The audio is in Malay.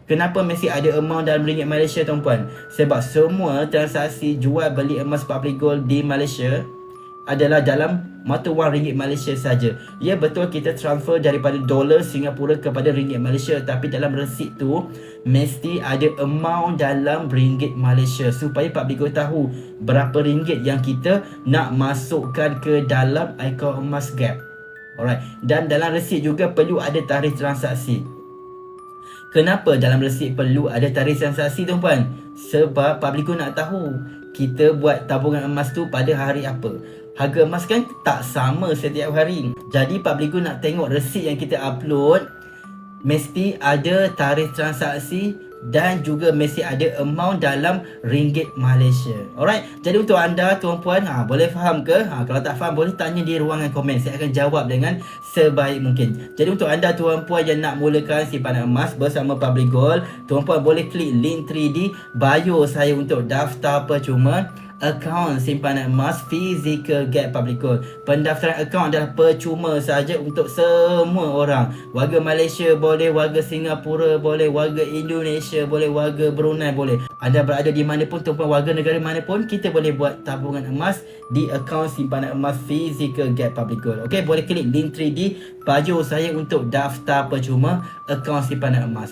Kenapa mesti ada amount dalam ringgit Malaysia tuan-puan? Sebab semua transaksi jual beli emas public gold di Malaysia adalah dalam mata wang ringgit Malaysia saja. Ya betul, kita transfer daripada dolar Singapura kepada ringgit Malaysia, tapi dalam resit tu mesti ada amount dalam ringgit Malaysia supaya public gold tahu berapa ringgit yang kita nak masukkan ke dalam akaun emas Gap. Alright, dan dalam resit juga perlu ada tarikh transaksi. Kenapa dalam resit perlu ada tarikh transaksi tuan-puan? Sebab public gold nak tahu kita buat tabungan emas tu pada hari apa. Harga emas kan tak sama setiap hari. Jadi public gold nak tengok resit yang kita upload mesti ada tarikh transaksi dan juga mesti ada amount dalam ringgit Malaysia. Alright, jadi untuk anda tuan-puan, boleh faham ke? Kalau tak faham boleh tanya di ruangan komen, saya akan jawab dengan sebaik mungkin. Jadi untuk anda tuan-puan yang nak mulakan simpanan emas bersama public gold, tuan-puan boleh klik link 3D bio saya untuk daftar percuma akaun simpanan emas Physical Gap Public Gold. Pendaftaran akaun adalah percuma saja untuk semua orang. Warga Malaysia boleh, warga Singapura boleh, warga Indonesia boleh, warga Brunei boleh. Anda berada di mana pun tuan-puan, warga negara mana pun, kita boleh buat tabungan emas di akaun simpanan emas Physical Gap Public Gold. Okey, boleh klik link 3D bio saya untuk daftar percuma akaun simpanan emas.